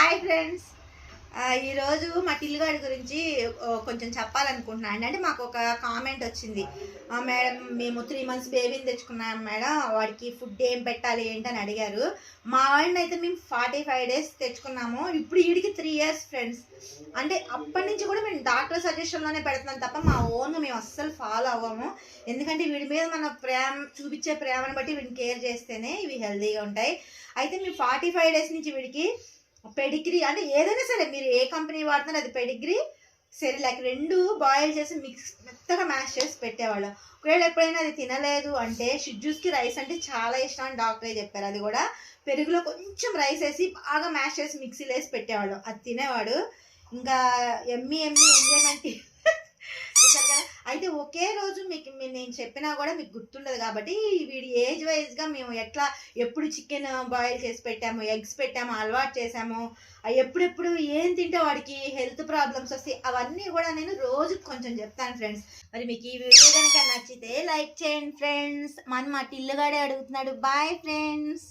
Hi friends. ఈరోజు మా టిల్లుగాడి గురించి కొంచెం చెప్పాలనుకుంటున్నాను. అంటే మాకు ఒక కామెంట్ వచ్చింది, మేడం మేము 3 months బేబీని తెచ్చుకున్నాం మేడం, వాడికి ఫుడ్ ఏం పెట్టాలి ఏంటని అడిగారు. మా వాడిని అయితే మేము 45 days తెచ్చుకున్నాము. ఇప్పుడు వీడికి 3 years ఫ్రెండ్స్. అంటే అప్పటి నుంచి కూడా మేము డాక్టర్ సజెషన్లోనే పెడుతున్నాం తప్ప మా ఓన్గా మేము అస్సలు ఫాలో అవ్వము. ఎందుకంటే వీడి మీద మన చూపించే ప్రేమను బట్టి వీడిని కేర్ చేస్తేనే ఇవి హెల్తీగా ఉంటాయి. అయితే మేము 45 days నుంచి వీడికి పెడిగ్రీ, అంటే ఏదైనా సరే మీరు ఏ కంపెనీ వాడుతున్నా అది పెడిగ్రీ సెరిలాక్ 2 బాయిల్ చేసి మెత్తగా మ్యాష్ చేసి పెట్టేవాళ్ళం. ఒకవేళ ఎప్పుడైనా అది తినలేదు అంటే షిడ్జూస్కి రైస్ అంటే చాలా ఇష్టం అని డాక్టరే చెప్పారు. అది కూడా పెరుగులో కొంచెం రైస్ వేసి బాగా మ్యాష్ చేసి మిక్సీలో వేసి పెట్టేవాళ్ళం. అది తినేవాడు. ఇంకా ఎమ్మి ఎంజాయ్మెంట్ అయితే ఒకే రోజు మీకు నేను చెప్పినా కూడా మీకు గుర్తుండదు. కాబట్టి వీడి ఏజ్ వైజ్గా మేము ఎప్పుడు చికెన్ బాయిల్ చేసి పెట్టాము, ఎగ్స్ పెట్టాము, అలవాటు చేసాము. ఎప్పుడెప్పుడు ఏం తింటే వాడికి హెల్త్ ప్రాబ్లమ్స్ వస్తాయి అవన్నీ కూడా నేను రోజుకి కొంచెం చెప్తాను ఫ్రెండ్స్. మరి మీకు ఈ వీడియో కనుక నచ్చితే లైక్ చేయండి ఫ్రెండ్స్. మా టిల్లుగాడే అడుగుతున్నాడు. Bye friends.